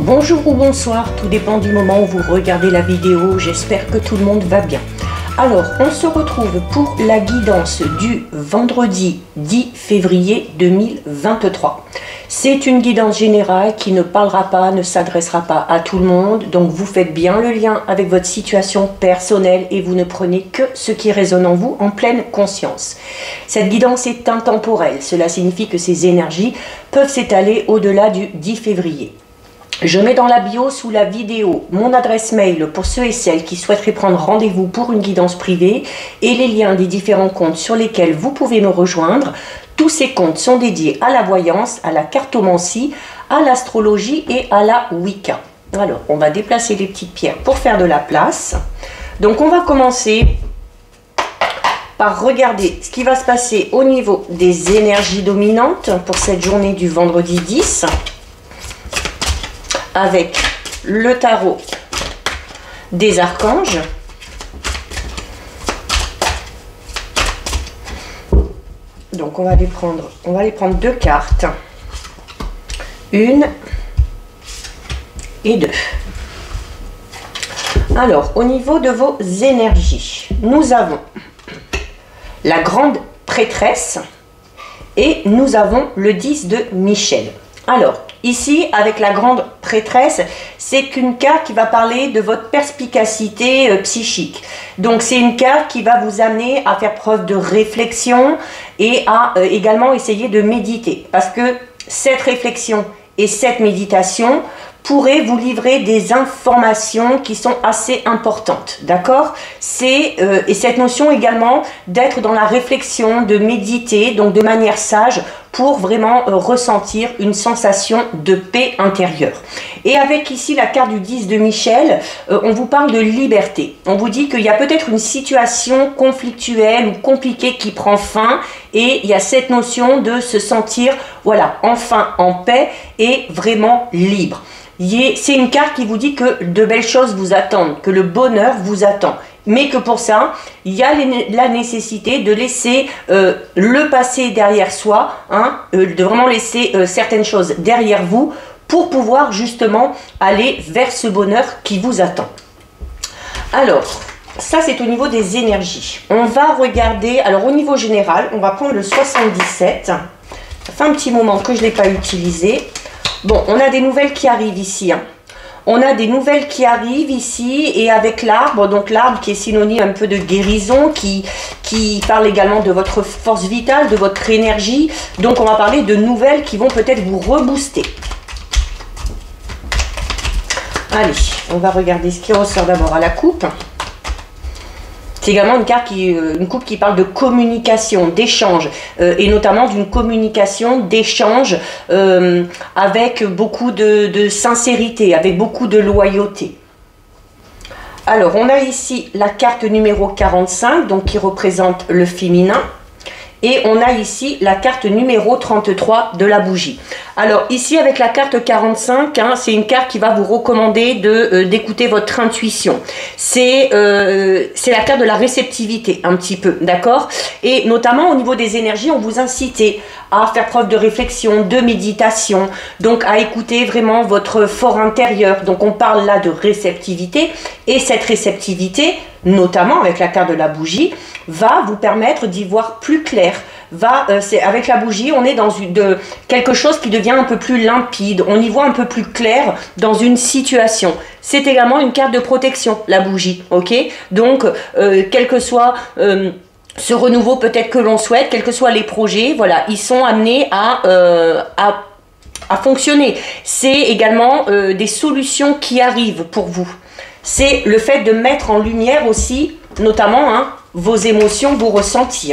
Bonjour ou bonsoir, tout dépend du moment où vous regardez la vidéo, j'espère que tout le monde va bien. Alors, on se retrouve pour la guidance du vendredi 10 février 2023. C'est une guidance générale qui ne parlera pas, ne s'adressera pas à tout le monde, donc vous faites bien le lien avec votre situation personnelle et vous ne prenez que ce qui résonne en vous en pleine conscience. Cette guidance est intemporelle, cela signifie que ces énergies peuvent s'étaler au-delà du 10 février. Je mets dans la bio sous la vidéo mon adresse mail pour ceux et celles qui souhaiteraient prendre rendez-vous pour une guidance privée et les liens des différents comptes sur lesquels vous pouvez me rejoindre. Tous ces comptes sont dédiés à la voyance, à la cartomancie, à l'astrologie et à la Wicca. Alors, on va déplacer les petites pierres pour faire de la place. Donc, on va commencer par regarder ce qui va se passer au niveau des énergies dominantes pour cette journée du vendredi 10. Avec le tarot des archanges. Donc on va les prendre deux cartes. Une et deux. Alors, au niveau de vos énergies, nous avons la grande prêtresse et nous avons le 10 de Michel. Alors, ici, avec la grande prêtresse, c'est qu'une carte qui va parler de votre perspicacité psychique. Donc, c'est une carte qui va vous amener à faire preuve de réflexion et à également essayer de méditer. Parce que cette réflexion et cette méditation pourraient vous livrer des informations qui sont assez importantes, d'accord? Et cette notion également d'être dans la réflexion, de méditer, donc de manière sage, pour vraiment ressentir une sensation de paix intérieure. Et avec ici la carte du 10 de Michel, on vous parle de liberté. On vous dit qu'il y a peut-être une situation conflictuelle ou compliquée qui prend fin et il y a cette notion de se sentir, voilà, enfin en paix et vraiment libre. C'est une carte qui vous dit que de belles choses vous attendent, que le bonheur vous attend. Mais que pour ça, il y a la nécessité de laisser le passé derrière soi, hein, de vraiment laisser certaines choses derrière vous pour pouvoir justement aller vers ce bonheur qui vous attend. Alors, ça c'est au niveau des énergies. On va regarder, alors au niveau général, on va prendre le 77. Ça fait un petit moment que je ne l'ai pas utilisé. Bon, on a des nouvelles qui arrivent ici, hein. On a des nouvelles qui arrivent ici et avec l'arbre, donc l'arbre qui est synonyme un peu de guérison, qui parle également de votre force vitale, de votre énergie. Donc on va parler de nouvelles qui vont peut-être vous rebooster. Allez, on va regarder ce qui ressort d'abord à la coupe. C'est également une coupe qui parle de communication, d'échange, et notamment d'une communication, d'échange avec beaucoup de sincérité, avec beaucoup de loyauté. Alors, on a ici la carte numéro 45, donc qui représente le féminin. Et on a ici la carte numéro 33 de la bougie. Alors ici avec la carte 45, hein, c'est une carte qui va vous recommander d'écouter votre intuition. C'est la carte de la réceptivité un petit peu, d'accord? Et notamment au niveau des énergies, on vous incite à faire preuve de réflexion, de méditation, donc à écouter vraiment votre fort intérieur. Donc on parle là de réceptivité et cette réceptivité, notamment avec la carte de la bougie, va vous permettre d'y voir plus clair. Avec la bougie, on est dans quelque chose qui devient un peu plus limpide. On y voit un peu plus clair dans une situation. C'est également une carte de protection, la bougie, ok? Donc, quel que soit ce renouveau peut-être que l'on souhaite, quels que soient les projets, voilà, ils sont amenés à fonctionner. C'est également des solutions qui arrivent pour vous. C'est le fait de mettre en lumière aussi, notamment, hein, vos émotions, vos ressentis.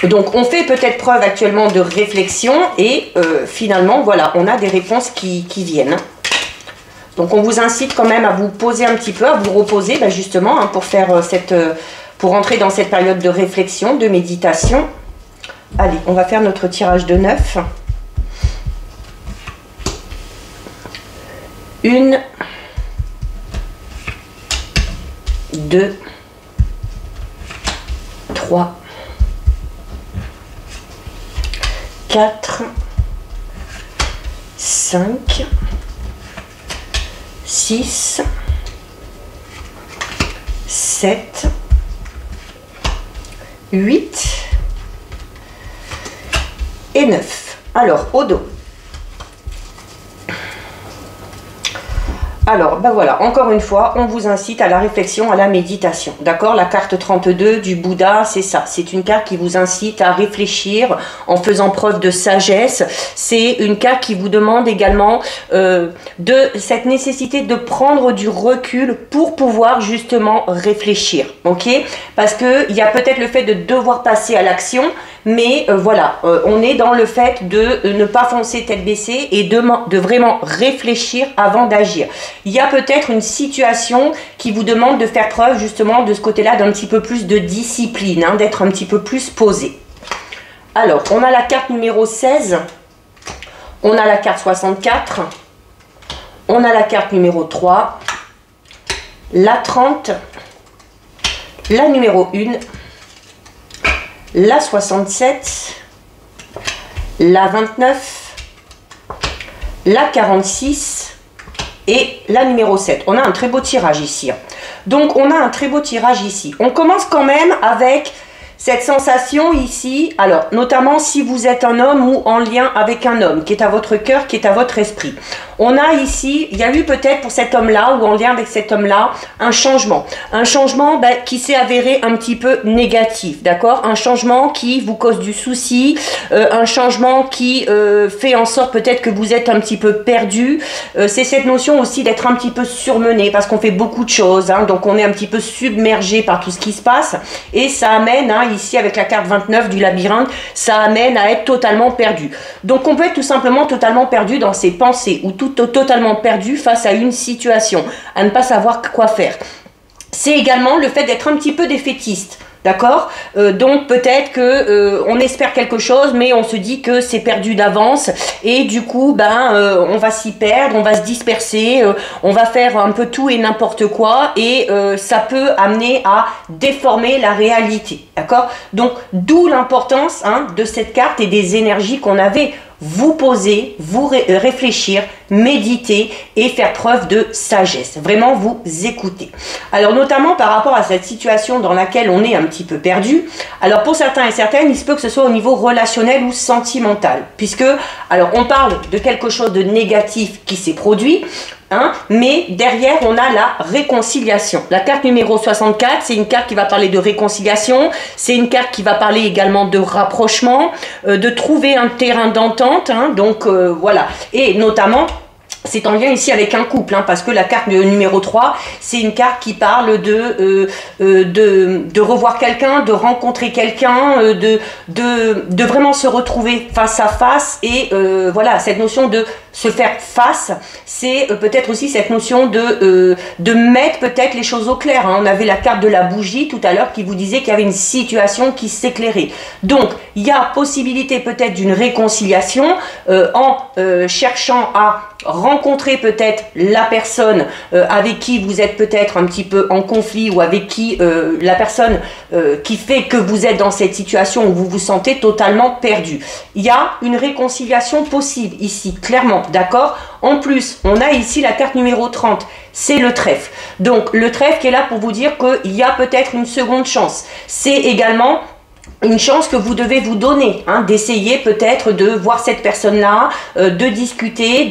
Donc, on fait peut-être preuve actuellement de réflexion et finalement, voilà, on a des réponses qui viennent. Donc, on vous incite quand même à vous poser un petit peu, à vous reposer, ben justement, hein, pour entrer dans cette période de réflexion, de méditation. Allez, on va faire notre tirage de 9. 1, 2, 3, 4 5, 6, 7, 8 et 9. Alors, au dos. Alors, ben voilà, encore une fois, on vous incite à la réflexion, à la méditation. D'accord? La carte 32 du Bouddha, c'est ça. C'est une carte qui vous incite à réfléchir en faisant preuve de sagesse. C'est une carte qui vous demande également de cette nécessité de prendre du recul pour pouvoir justement réfléchir. Ok? Parce que il y a peut-être le fait de devoir passer à l'action, mais voilà, on est dans le fait de ne pas foncer tête baissée et de vraiment réfléchir avant d'agir. Il y a peut-être une situation qui vous demande de faire preuve justement de ce côté-là d'un petit peu plus de discipline, hein, d'être un petit peu plus posé. Alors, on a la carte numéro 16, on a la carte 64, on a la carte numéro 3, la 30, la numéro 1, la 67, la 29, la 46 et la numéro 7. On a un très beau tirage ici. Donc, on a un très beau tirage ici. On commence quand même avec cette sensation ici, alors notamment si vous êtes un homme ou en lien avec un homme qui est à votre cœur, qui est à votre esprit. On a ici, il y a eu peut-être pour cet homme-là ou en lien avec cet homme-là, un changement. Un changement qui s'est avéré un petit peu négatif, d'accord? Un changement qui vous cause du souci, un changement qui fait en sorte peut-être que vous êtes un petit peu perdu. C'est cette notion aussi d'être un petit peu surmené parce qu'on fait beaucoup de choses, hein, donc on est un petit peu submergé par tout ce qui se passe et ça amène, hein, ici avec la carte 29 du labyrinthe, ça amène à être totalement perdu. Donc on peut être tout simplement totalement perdu dans ses pensées ou totalement perdu face à une situation, à ne pas savoir quoi faire. C'est également le fait d'être un petit peu défaitiste. D'accord? Donc peut-être que on espère quelque chose, mais on se dit que c'est perdu d'avance et du coup, on va s'y perdre, on va se disperser, on va faire un peu tout et n'importe quoi et ça peut amener à déformer la réalité. D'accord? Donc d'où l'importance, hein, de cette carte et des énergies qu'on avait. Vous poser, vous réfléchir, méditer et faire preuve de sagesse. Vraiment vous écouter. Alors notamment par rapport à cette situation dans laquelle on est un petit peu perdu. Alors pour certains et certaines, il se peut que ce soit au niveau relationnel ou sentimental. Puisque, alors on parle de quelque chose de négatif qui s'est produit. Hein, mais derrière, on a la réconciliation. La carte numéro 64, c'est une carte qui va parler de réconciliation. C'est une carte qui va parler également de rapprochement, de trouver un terrain d'entente. Hein, donc voilà. Et notamment, c'est en lien ici avec un couple, hein, parce que la carte numéro 3, c'est une carte qui parle de revoir quelqu'un, de rencontrer quelqu'un, de vraiment se retrouver face à face. Et voilà, cette notion de se faire face, c'est peut-être aussi cette notion de mettre peut-être les choses au clair. Hein. On avait la carte de la bougie tout à l'heure qui vous disait qu'il y avait une situation qui s'éclairait. Donc, il y a possibilité peut-être d'une réconciliation en cherchant à rencontrer peut-être la personne avec qui vous êtes peut-être un petit peu en conflit ou avec qui la personne qui fait que vous êtes dans cette situation où vous vous sentez totalement perdu. Il y a une réconciliation possible ici, clairement, d'accord? En plus, on a ici la carte numéro 30, c'est le trèfle. Donc le trèfle qui est là pour vous dire qu'il y a peut-être une seconde chance. C'est également une chance que vous devez vous donner, hein, d'essayer peut-être de voir cette personne-là, de discuter,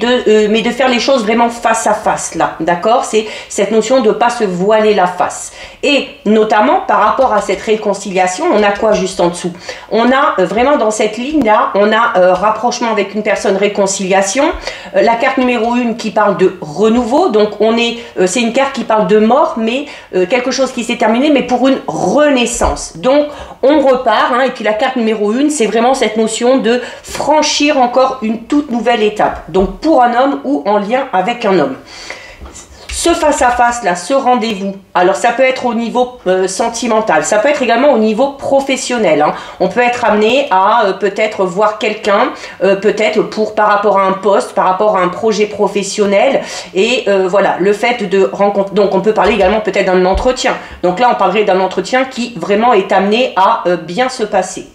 mais de faire les choses vraiment face à face, là, d'accord? C'est cette notion de ne pas se voiler la face. Et notamment, par rapport à cette réconciliation, on a quoi juste en dessous? On a vraiment dans cette ligne-là, on a rapprochement avec une personne, réconciliation, la carte numéro 1 qui parle de renouveau, donc c'est une carte qui parle de mort, mais quelque chose qui s'est terminé, mais pour une renaissance. Donc, on repart. Hein, et puis la carte numéro 1, c'est vraiment cette notion de franchir encore une toute nouvelle étape. Donc pour un homme ou en lien avec un homme. Ce face-à-face là, ce rendez-vous, alors ça peut être au niveau sentimental, ça peut être également au niveau professionnel. Hein. On peut être amené à peut-être voir quelqu'un, peut-être par rapport à un poste, par rapport à un projet professionnel. Et voilà, le fait de rencontrer, donc on peut parler également peut-être d'un entretien. Donc là, on parlerait d'un entretien qui vraiment est amené à bien se passer.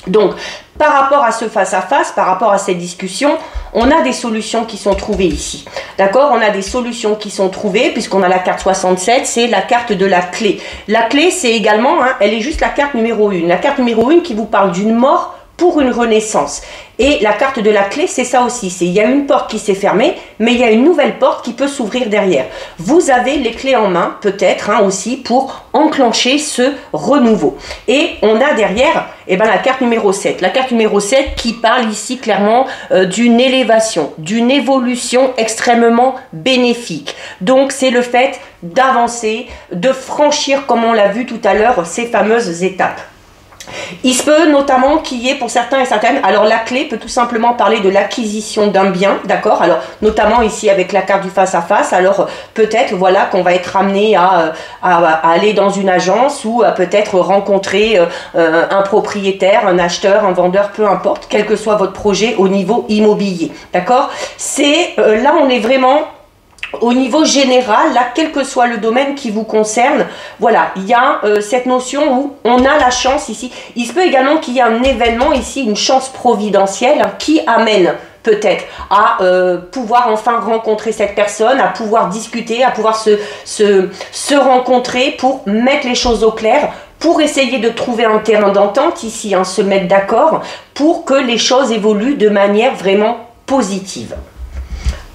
Donc, par rapport à ce face-à-face, par rapport à cette discussion, on a des solutions qui sont trouvées ici. D'accord? On a des solutions qui sont trouvées, puisqu'on a la carte 67, c'est la carte de la clé. La clé, c'est également, hein, elle est juste la carte numéro 1. La carte numéro 1 qui vous parle d'une mort pour une renaissance. Et la carte de la clé, c'est ça aussi. Il y a une porte qui s'est fermée, mais il y a une nouvelle porte qui peut s'ouvrir derrière. Vous avez les clés en main, peut-être hein, aussi, pour enclencher ce renouveau. Et on a derrière la carte numéro 7. La carte numéro 7 qui parle ici clairement d'une élévation, d'une évolution extrêmement bénéfique. Donc, c'est le fait d'avancer, de franchir, comme on l'a vu tout à l'heure, ces fameuses étapes. Il se peut notamment qu'il y ait pour certains et certaines, alors la clé peut tout simplement parler de l'acquisition d'un bien, d'accord, alors notamment ici avec la carte du face-à-face, alors peut-être voilà qu'on va être amené à aller dans une agence ou à peut-être rencontrer un propriétaire, un acheteur, un vendeur, peu importe, quel que soit votre projet au niveau immobilier, d'accord. C'est là on est vraiment au niveau général, là, quel que soit le domaine qui vous concerne, voilà, il y a cette notion où on a la chance ici. Il se peut également qu'il y ait un événement ici, une chance providentielle qui amène peut-être à pouvoir enfin rencontrer cette personne, à pouvoir discuter, à pouvoir se rencontrer pour mettre les choses au clair, pour essayer de trouver un terrain d'entente ici, hein, se mettre d'accord pour que les choses évoluent de manière vraiment positive.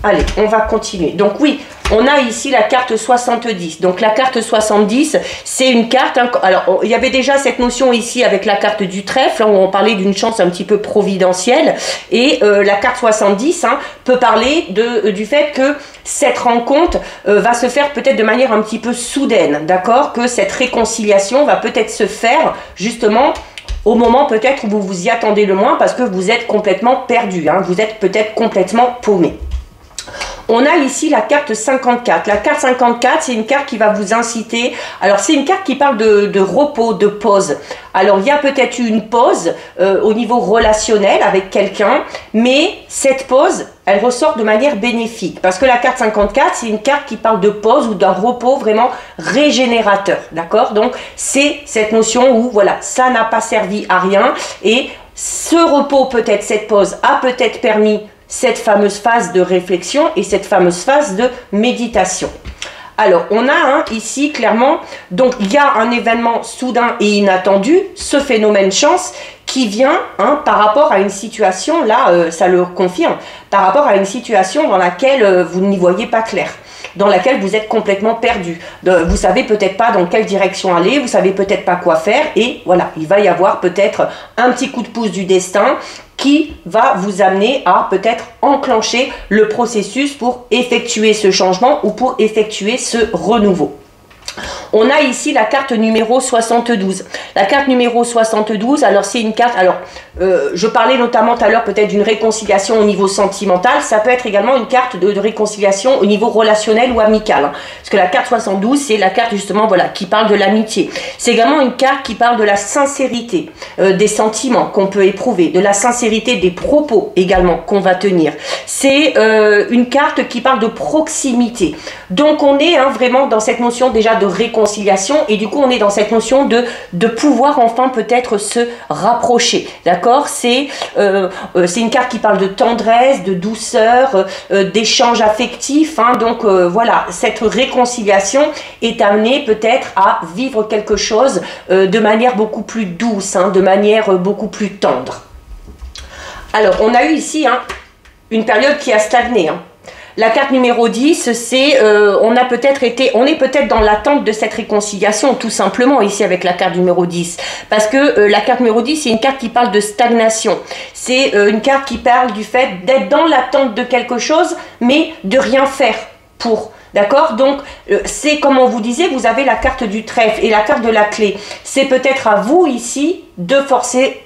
Allez, on va continuer. Donc oui, on a ici la carte 70. Donc la carte 70, c'est une carte... Alors, il y avait déjà cette notion ici avec la carte du trèfle, hein, où on parlait d'une chance un petit peu providentielle. Et la carte 70 hein, peut parler du fait que cette rencontre va se faire peut-être de manière un petit peu soudaine, d'accord? Que cette réconciliation va peut-être se faire justement au moment peut-être où vous vous y attendez le moins parce que vous êtes complètement perdu, hein, vous êtes peut-être complètement paumé. On a ici la carte 54. La carte 54, c'est une carte qui va vous inciter. Alors, c'est une carte qui parle de repos, de pause. Alors, il y a peut-être eu une pause au niveau relationnel avec quelqu'un, mais cette pause, elle ressort de manière bénéfique. Parce que la carte 54, c'est une carte qui parle de pause ou d'un repos vraiment régénérateur. D'accord? Donc, c'est cette notion où, voilà, ça n'a pas servi à rien. Et ce repos, peut-être cette pause, a peut-être permis cette fameuse phase de réflexion et cette fameuse phase de méditation. Alors, on a ici clairement, donc il y a un événement soudain et inattendu, ce phénomène chance qui vient par rapport à une situation, là ça le confirme, par rapport à une situation dans laquelle vous n'y voyez pas clair, dans laquelle vous êtes complètement perdu. Vous savez peut-être pas dans quelle direction aller, vous savez peut-être pas quoi faire et voilà, il va y avoir peut-être un petit coup de pouce du destin qui va vous amener à peut-être enclencher le processus pour effectuer ce changement ou pour effectuer ce renouveau. On a ici la carte numéro 72. La carte numéro 72, alors c'est une carte, alors je parlais notamment tout à l'heure peut-être d'une réconciliation au niveau sentimental, ça peut être également une carte de réconciliation au niveau relationnel ou amical. Hein, parce que la carte 72, c'est la carte justement voilà, qui parle de l'amitié. C'est également une carte qui parle de la sincérité des sentiments qu'on peut éprouver, de la sincérité des propos également qu'on va tenir. C'est une carte qui parle de proximité. Donc on est vraiment dans cette notion déjà de réconciliation et du coup on est dans cette notion de pouvoir enfin peut-être se rapprocher, d'accord? C'est une carte qui parle de tendresse, de douceur, d'échange affectif, hein, donc voilà, cette réconciliation est amenée peut-être à vivre quelque chose de manière beaucoup plus douce, hein, de manière beaucoup plus tendre. Alors on a eu ici une période qui a stagné, hein. La carte numéro 10, c'est on est peut-être dans l'attente de cette réconciliation, tout simplement, ici avec la carte numéro 10. Parce que la carte numéro 10, c'est une carte qui parle de stagnation. C'est une carte qui parle du fait d'être dans l'attente de quelque chose, mais de rien faire pour. D'accord? Donc, c'est comme on vous disait, vous avez la carte du trèfle et la carte de la clé. C'est peut-être à vous ici de forcer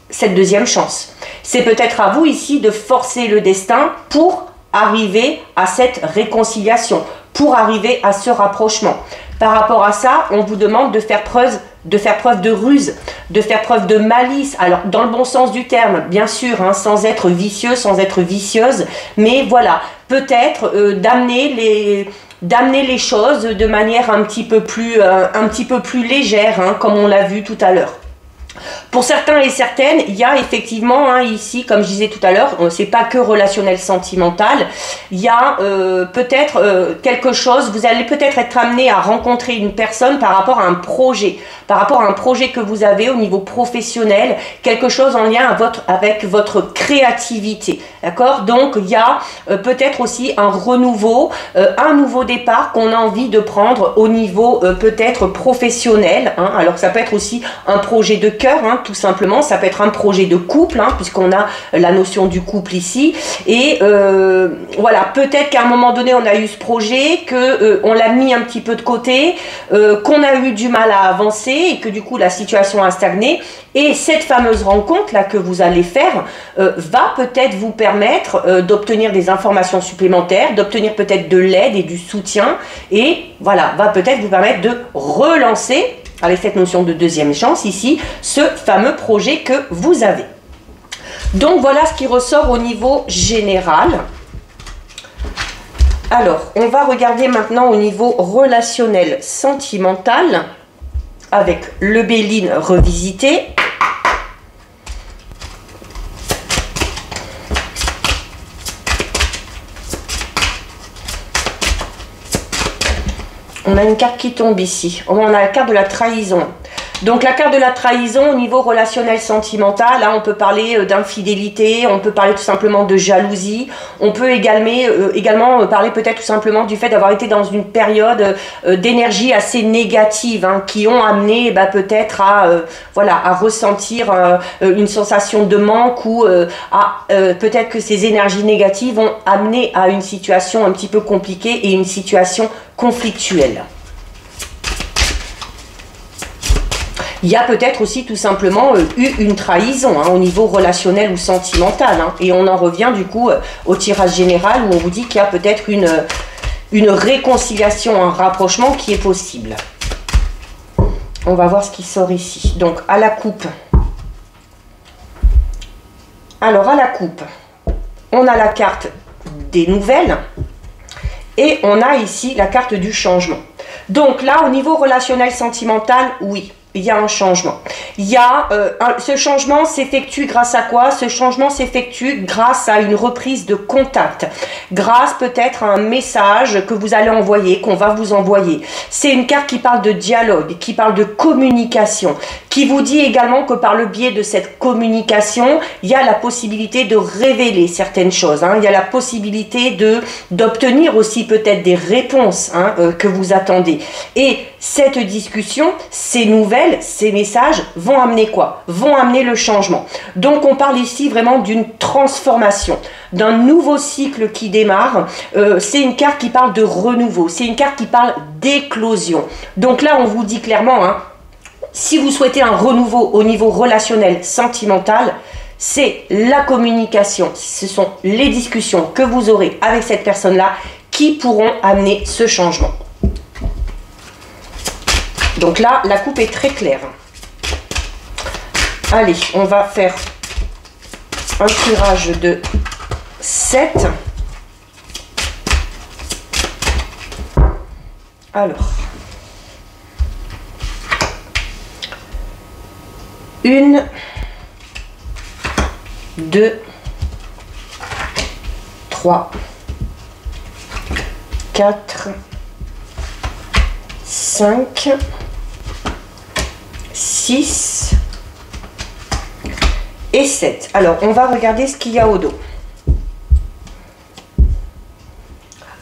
cette deuxième chance. C'est peut-être à vous ici de forcer le destin pour arriver à cette réconciliation, pour arriver à ce rapprochement. Par rapport à ça, on vous demande de faire preuve de ruse, de faire preuve de malice, alors dans le bon sens du terme, bien sûr, hein, sans être vicieux, sans être vicieuse, mais voilà, peut-être d'amener les choses de manière un petit peu plus légère, hein, comme on l'a vu tout à l'heure. Pour certains et certaines, il y a effectivement ici, comme je disais tout à l'heure, c'est pas que relationnel sentimental, il y a peut-être quelque chose, vous allez peut-être être amené à rencontrer une personne par rapport à un projet que vous avez au niveau professionnel, quelque chose en lien avec votre créativité, d'accord? Donc il y a peut-être aussi un renouveau, un nouveau départ qu'on a envie de prendre au niveau peut-être professionnel, alors ça peut être aussi un projet de cœur, tout simplement, ça peut être un projet de couple, puisqu'on a la notion du couple ici, et voilà, peut-être qu'à un moment donné on a eu ce projet, qu'on l'a mis un petit peu de côté, qu'on a eu du mal à avancer, et que du coup la situation a stagné, et cette fameuse rencontre là que vous allez faire va peut-être vous permettre d'obtenir des informations supplémentaires, d'obtenir peut-être de l'aide et du soutien, et voilà, va peut-être vous permettre de relancer, avec cette notion de deuxième chance ici, ce fameux projet que vous avez. Donc voilà ce qui ressort au niveau général. Alors, on va regarder maintenant au niveau relationnel sentimental avec le Béline revisité. On a une carte qui tombe ici. On a la carte de la trahison. Donc la carte de la trahison au niveau relationnel sentimental, là on peut parler d'infidélité, on peut parler tout simplement de jalousie, on peut également parler peut-être tout simplement du fait d'avoir été dans une période d'énergie assez négative, qui ont amené peut-être à ressentir une sensation de manque, ou peut-être que ces énergies négatives ont amené à une situation un petit peu compliquée et une situation conflictuelle. Il y a peut-être aussi tout simplement eu une trahison au niveau relationnel ou sentimental. Et on en revient du coup au tirage général où on vous dit qu'il y a peut-être une réconciliation, un rapprochement qui est possible. On va voir ce qui sort ici. Donc à la coupe. Alors à la coupe, on a la carte des nouvelles et on a ici la carte du changement. Donc là au niveau relationnel sentimental, oui. Il y a un changement. Ce changement s'effectue grâce à quoi? Ce changement s'effectue grâce à une reprise de contact, grâce peut-être à un message que vous allez envoyer, qu'on va vous envoyer. C'est une carte qui parle de dialogue, qui parle de communication, qui vous dit également que par le biais de cette communication, il y a la possibilité de révéler certaines choses. Il y a la possibilité d'obtenir aussi peut-être des réponses que vous attendez. Et cette discussion, ces nouvelles, ces messages vont amener quoi? Vont amener le changement. Donc on parle ici vraiment d'une transformation, d'un nouveau cycle qui démarre. C'est une carte qui parle de renouveau, c'est une carte qui parle d'éclosion. Donc là on vous dit clairement, si vous souhaitez un renouveau au niveau relationnel, sentimental, c'est la communication, ce sont les discussions que vous aurez avec cette personne-là qui pourront amener ce changement. Donc là, la coupe est très claire. Allez, on va faire un tirage de 7. Alors, 1, 2, 3, 4, 5, 6 et 7. Alors, on va regarder ce qu'il y a au dos.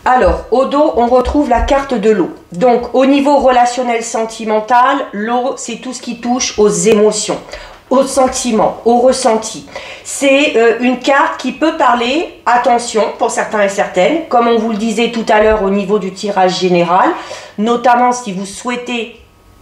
Alors, au dos, on retrouve la carte de l'eau. Donc, au niveau relationnel sentimental, l'eau, c'est tout ce qui touche aux émotions, aux sentiments, aux ressentis. C'est une carte qui peut parler, attention, pour certains et certaines, comme on vous le disait tout à l'heure au niveau du tirage général, notamment si vous souhaitez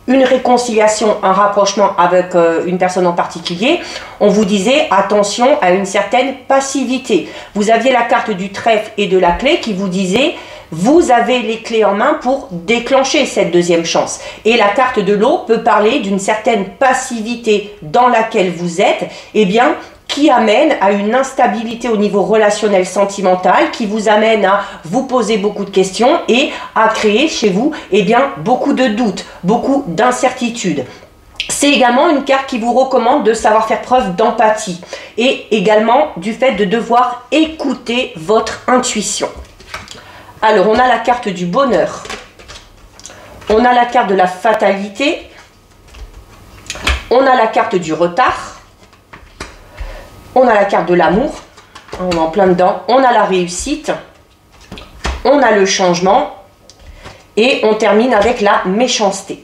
une réconciliation, un rapprochement avec une personne en particulier, on vous disait attention à une certaine passivité. Vous aviez la carte du trèfle et de la clé qui vous disait vous avez les clés en main pour déclencher cette deuxième chance. Et la carte de l'eau peut parler d'une certaine passivité dans laquelle vous êtes, qui amène à une instabilité au niveau relationnel sentimental, qui vous amène à vous poser beaucoup de questions et à créer chez vous beaucoup de doutes, beaucoup d'incertitudes. C'est également une carte qui vous recommande de savoir faire preuve d'empathie et également du fait de devoir écouter votre intuition. Alors, on a la carte du bonheur, on a la carte de la fatalité, on a la carte du retard, on a la carte de l'amour, on est en plein dedans, on a la réussite, on a le changement et on termine avec la méchanceté.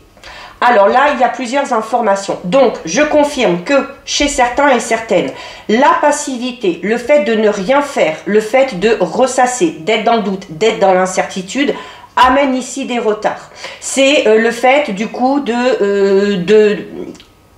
Alors là, il y a plusieurs informations. Donc, je confirme que chez certains et certaines, la passivité, le fait de ne rien faire, le fait de ressasser, d'être dans le doute, d'être dans l'incertitude, amène ici des retards. C'est le fait du coup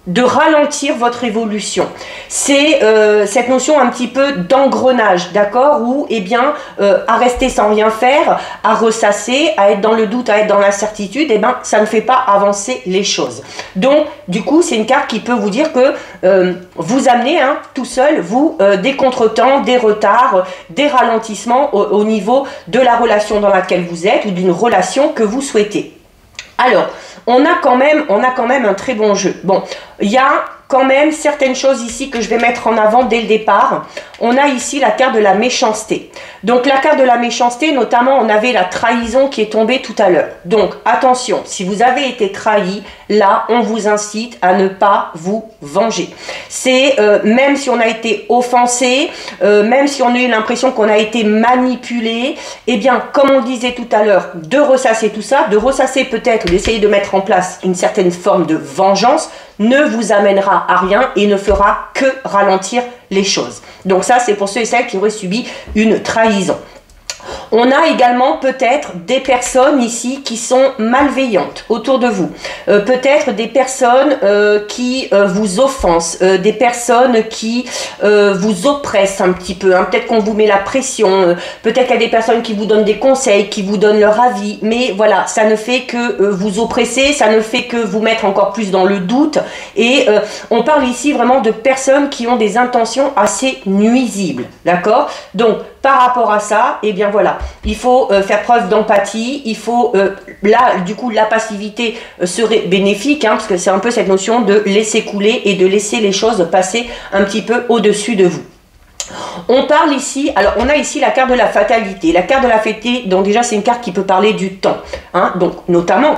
de ralentir votre évolution. C'est cette notion un petit peu d'engrenage, d'accord, où eh bien à rester sans rien faire, à ressasser, à être dans le doute, à être dans l'incertitude, eh ben ça ne fait pas avancer les choses. Donc du coup c'est une carte qui peut vous dire que vous amenez tout seul vous des contretemps, des retards, des ralentissements au niveau de la relation dans laquelle vous êtes ou d'une relation que vous souhaitez. Alors, on a quand même un très bon jeu. Bon, il y a quand même certaines choses ici que je vais mettre en avant dès le départ. On a ici la carte de la méchanceté. Donc la carte de la méchanceté, notamment on avait la trahison qui est tombée tout à l'heure. Donc attention, si vous avez été trahi, là on vous incite à ne pas vous venger. C'est même si on a été offensé, même si on a eu l'impression qu'on a été manipulé, eh bien comme on disait tout à l'heure, de ressasser tout ça, de ressasser peut-être, d'essayer de mettre en place une certaine forme de vengeance, ne vous amènera à rien et ne fera que ralentir les choses. Donc ça, c'est pour ceux et celles qui auraient subi une trahison. On a également peut-être des personnes ici qui sont malveillantes autour de vous. Peut-être des personnes qui vous offensent, des personnes qui vous oppressent un petit peu. Peut-être qu'on vous met la pression, peut-être qu'il y a des personnes qui vous donnent des conseils, qui vous donnent leur avis. Mais voilà, ça ne fait que vous oppresser, ça ne fait que vous mettre encore plus dans le doute. Et on parle ici vraiment de personnes qui ont des intentions assez nuisibles. D'accord? Donc, par rapport à ça, eh bien voilà, il faut faire preuve d'empathie, il faut, là du coup la passivité serait bénéfique, parce que c'est un peu cette notion de laisser couler et de laisser les choses passer un petit peu au-dessus de vous. On parle ici, alors on a ici la carte de la fatalité. La carte de la fatalité, donc déjà c'est une carte qui peut parler du temps, donc notamment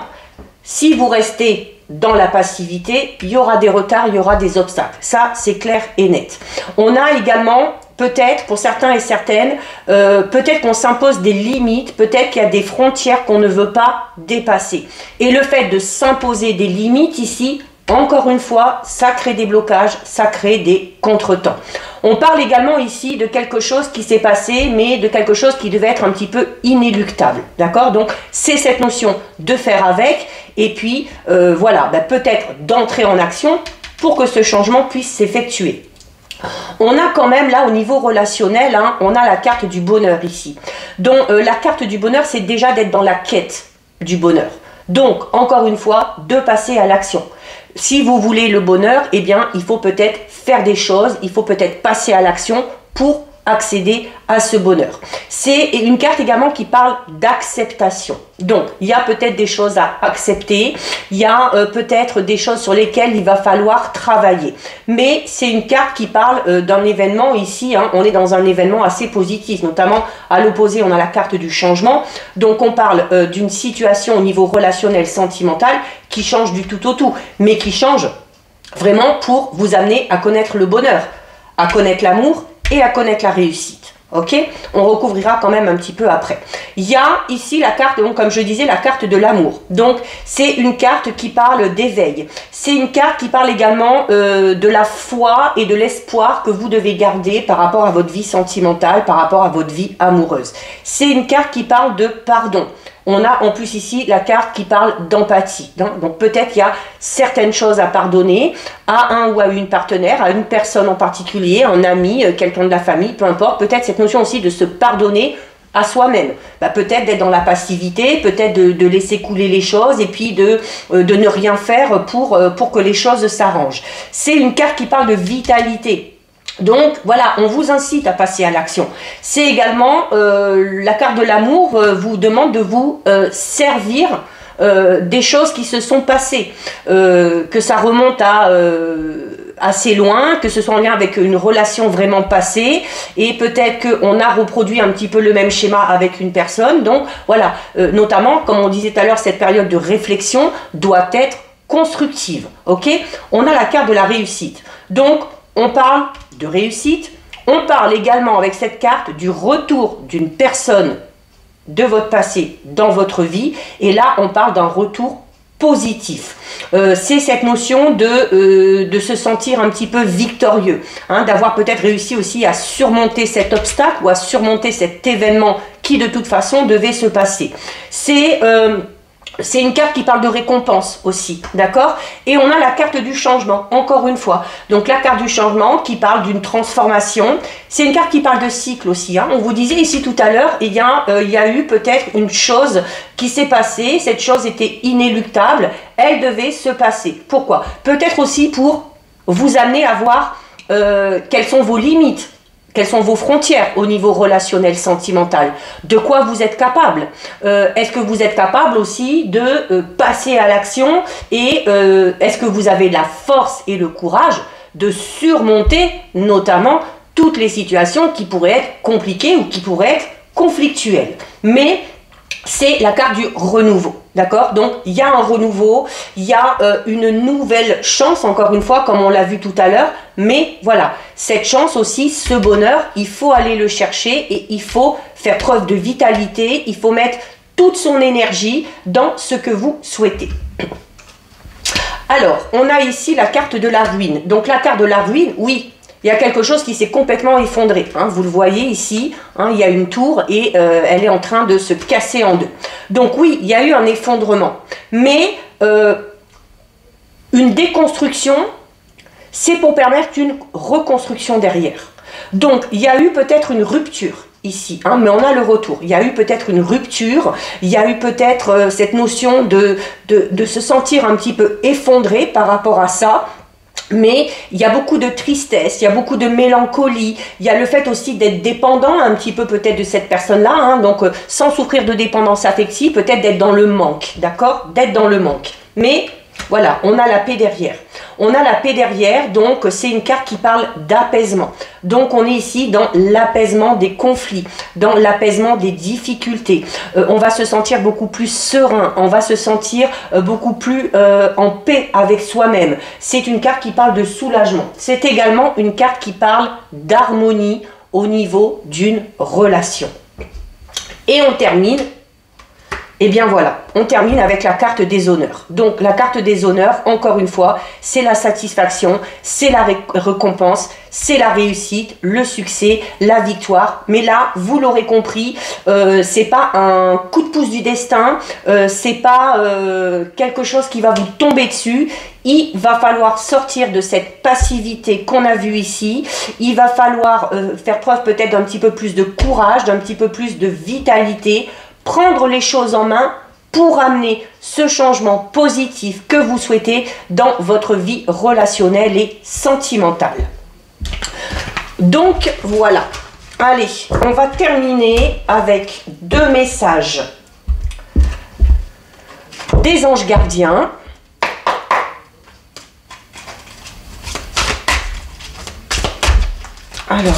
si vous restez dans la passivité, il y aura des retards, il y aura des obstacles. Ça, c'est clair et net. On a également, peut-être, pour certains et certaines, peut-être qu'on s'impose des limites, peut-être qu'il y a des frontières qu'on ne veut pas dépasser. Et le fait de s'imposer des limites ici, encore une fois, ça crée des blocages, ça crée des contretemps. On parle également ici de quelque chose qui s'est passé, mais de quelque chose qui devait être un petit peu inéluctable. D'accord? Donc, c'est cette notion de faire avec, et puis, voilà, peut-être d'entrer en action pour que ce changement puisse s'effectuer. On a quand même là au niveau relationnel, on a la carte du bonheur ici. Donc, la carte du bonheur, c'est déjà d'être dans la quête du bonheur. Donc, encore une fois, de passer à l'action. Si vous voulez le bonheur, eh bien, il faut peut-être faire des choses, il faut peut-être passer à l'action pour accéder à ce bonheur. C'est une carte également qui parle d'acceptation. Donc, il y a peut-être des choses à accepter, il y a peut-être des choses sur lesquelles il va falloir travailler. Mais c'est une carte qui parle d'un événement ici, on est dans un événement assez positif, notamment à l'opposé, on a la carte du changement. Donc, on parle d'une situation au niveau relationnel, sentimental, qui change du tout au tout, mais qui change vraiment pour vous amener à connaître le bonheur, à connaître l'amour, et à connaître la réussite. Ok? On recouvrira quand même un petit peu après. Il y a ici la carte, donc comme je disais, la carte de l'amour. Donc c'est une carte qui parle d'éveil. C'est une carte qui parle également de la foi et de l'espoir que vous devez garder par rapport à votre vie sentimentale, par rapport à votre vie amoureuse. C'est une carte qui parle de pardon. On a en plus ici la carte qui parle d'empathie. Donc peut-être qu'il y a certaines choses à pardonner à un ou à une partenaire, à une personne en particulier, un ami, quelqu'un de la famille, peu importe. Peut-être cette notion aussi de se pardonner à soi-même. Peut-être d'être dans la passivité, peut-être de laisser couler les choses et puis de ne rien faire pour que les choses s'arrangent. C'est une carte qui parle de vitalité. Donc voilà, on vous incite à passer à l'action. C'est également la carte de l'amour vous demande de vous servir des choses qui se sont passées, que ça remonte à assez loin, que ce soit en lien avec une relation vraiment passée, et peut-être qu'on a reproduit un petit peu le même schéma avec une personne. Donc voilà, notamment, comme on disait tout à l'heure, cette période de réflexion doit être constructive. Ok, on a la carte de la réussite. Donc on parle de réussite. On parle également avec cette carte du retour d'une personne de votre passé dans votre vie. Et là, on parle d'un retour positif. C'est cette notion de se sentir un petit peu victorieux, hein, d'avoir peut-être réussi aussi à surmonter cet obstacle ou à surmonter cet événement qui de toute façon devait se passer. C'est une carte qui parle de récompense aussi, d'accord? Et on a la carte du changement, encore une fois. Donc la carte du changement qui parle d'une transformation. C'est une carte qui parle de cycle aussi, hein. On vous disait ici tout à l'heure, il y a eu peut-être une chose qui s'est passée. Cette chose était inéluctable. Elle devait se passer. Pourquoi? Peut-être aussi pour vous amener à voir quelles sont vos limites. Quelles sont vos frontières au niveau relationnel, sentimental? De quoi vous êtes capable? Est-ce que vous êtes capable aussi de passer à l'action? Et est-ce que vous avez la force et le courage de surmonter notamment toutes les situations qui pourraient être compliquées ou qui pourraient être conflictuelles? Mais c'est la carte du renouveau, d'accord? Donc, il y a un renouveau, il y a une nouvelle chance, encore une fois, comme on l'a vu tout à l'heure. Mais voilà, cette chance aussi, ce bonheur, il faut aller le chercher et il faut faire preuve de vitalité. Il faut mettre toute son énergie dans ce que vous souhaitez. Alors, on a ici la carte de la ruine. Donc, la carte de la ruine, oui, il y a quelque chose qui s'est complètement effondré, hein. Vous le voyez ici, hein, il y a une tour et elle est en train de se casser en deux. Donc oui, il y a eu un effondrement. Mais une déconstruction, c'est pour permettre une reconstruction derrière. Donc il y a eu peut-être une rupture ici, hein, mais on a le retour. Il y a eu peut-être une rupture, il y a eu peut-être cette notion de se sentir un petit peu effondré par rapport à ça. Mais il y a beaucoup de tristesse, il y a beaucoup de mélancolie, il y a le fait aussi d'être dépendant un petit peu peut-être de cette personne-là, hein, donc sans souffrir de dépendance affective, peut-être d'être dans le manque, d'accord? D'être dans le manque. Mais voilà, on a la paix derrière. On a la paix derrière, donc c'est une carte qui parle d'apaisement. Donc on est ici dans l'apaisement des conflits, dans l'apaisement des difficultés. On va se sentir beaucoup plus serein, on va se sentir beaucoup plus en paix avec soi-même. C'est une carte qui parle de soulagement. C'est également une carte qui parle d'harmonie au niveau d'une relation. Et on termine. Et bien voilà, on termine avec la carte des honneurs. Donc la carte des honneurs, encore une fois, c'est la satisfaction, c'est la récompense, c'est la réussite, le succès, la victoire. Mais là, vous l'aurez compris, c'est pas un coup de pouce du destin, c'est pas quelque chose qui va vous tomber dessus. Il va falloir sortir de cette passivité qu'on a vue ici. Il va falloir faire preuve peut-être d'un petit peu plus de courage, d'un petit peu plus de vitalité, prendre les choses en main pour amener ce changement positif que vous souhaitez dans votre vie relationnelle et sentimentale. Donc voilà, allez, on va terminer avec deux messages des anges gardiens. Alors,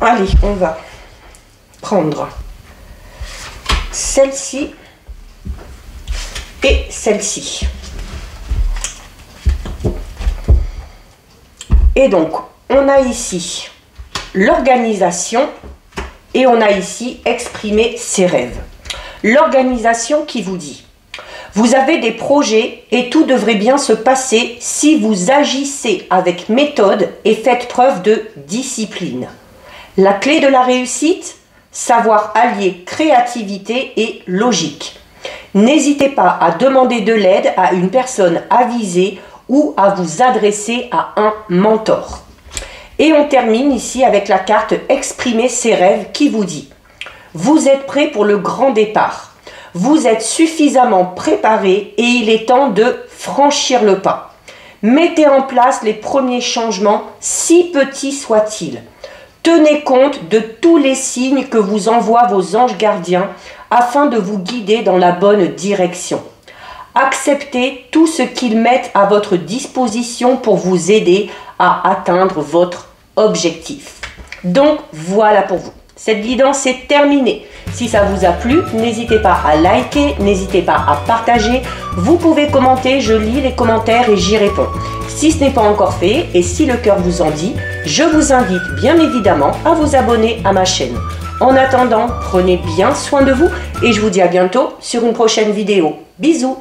allez, on va prendre celle-ci et celle-ci. Et donc, on a ici l'organisation et on a ici exprimer ses rêves. L'organisation qui vous dit: vous avez des projets et tout devrait bien se passer si vous agissez avec méthode et faites preuve de discipline. La clé de la réussite, savoir allier créativité et logique. N'hésitez pas à demander de l'aide à une personne avisée ou à vous adresser à un mentor. Et on termine ici avec la carte exprimer ses rêves qui vous dit: vous êtes prêt pour le grand départ. Vous êtes suffisamment préparé et il est temps de franchir le pas. Mettez en place les premiers changements, si petits soient-ils. Tenez compte de tous les signes que vous envoient vos anges gardiens afin de vous guider dans la bonne direction. Acceptez tout ce qu'ils mettent à votre disposition pour vous aider à atteindre votre objectif. Donc voilà pour vous. Cette guidance est terminée. Si ça vous a plu, n'hésitez pas à liker, n'hésitez pas à partager. Vous pouvez commenter, je lis les commentaires et j'y réponds. Si ce n'est pas encore fait et si le cœur vous en dit, je vous invite bien évidemment à vous abonner à ma chaîne. En attendant, prenez bien soin de vous et je vous dis à bientôt sur une prochaine vidéo. Bisous!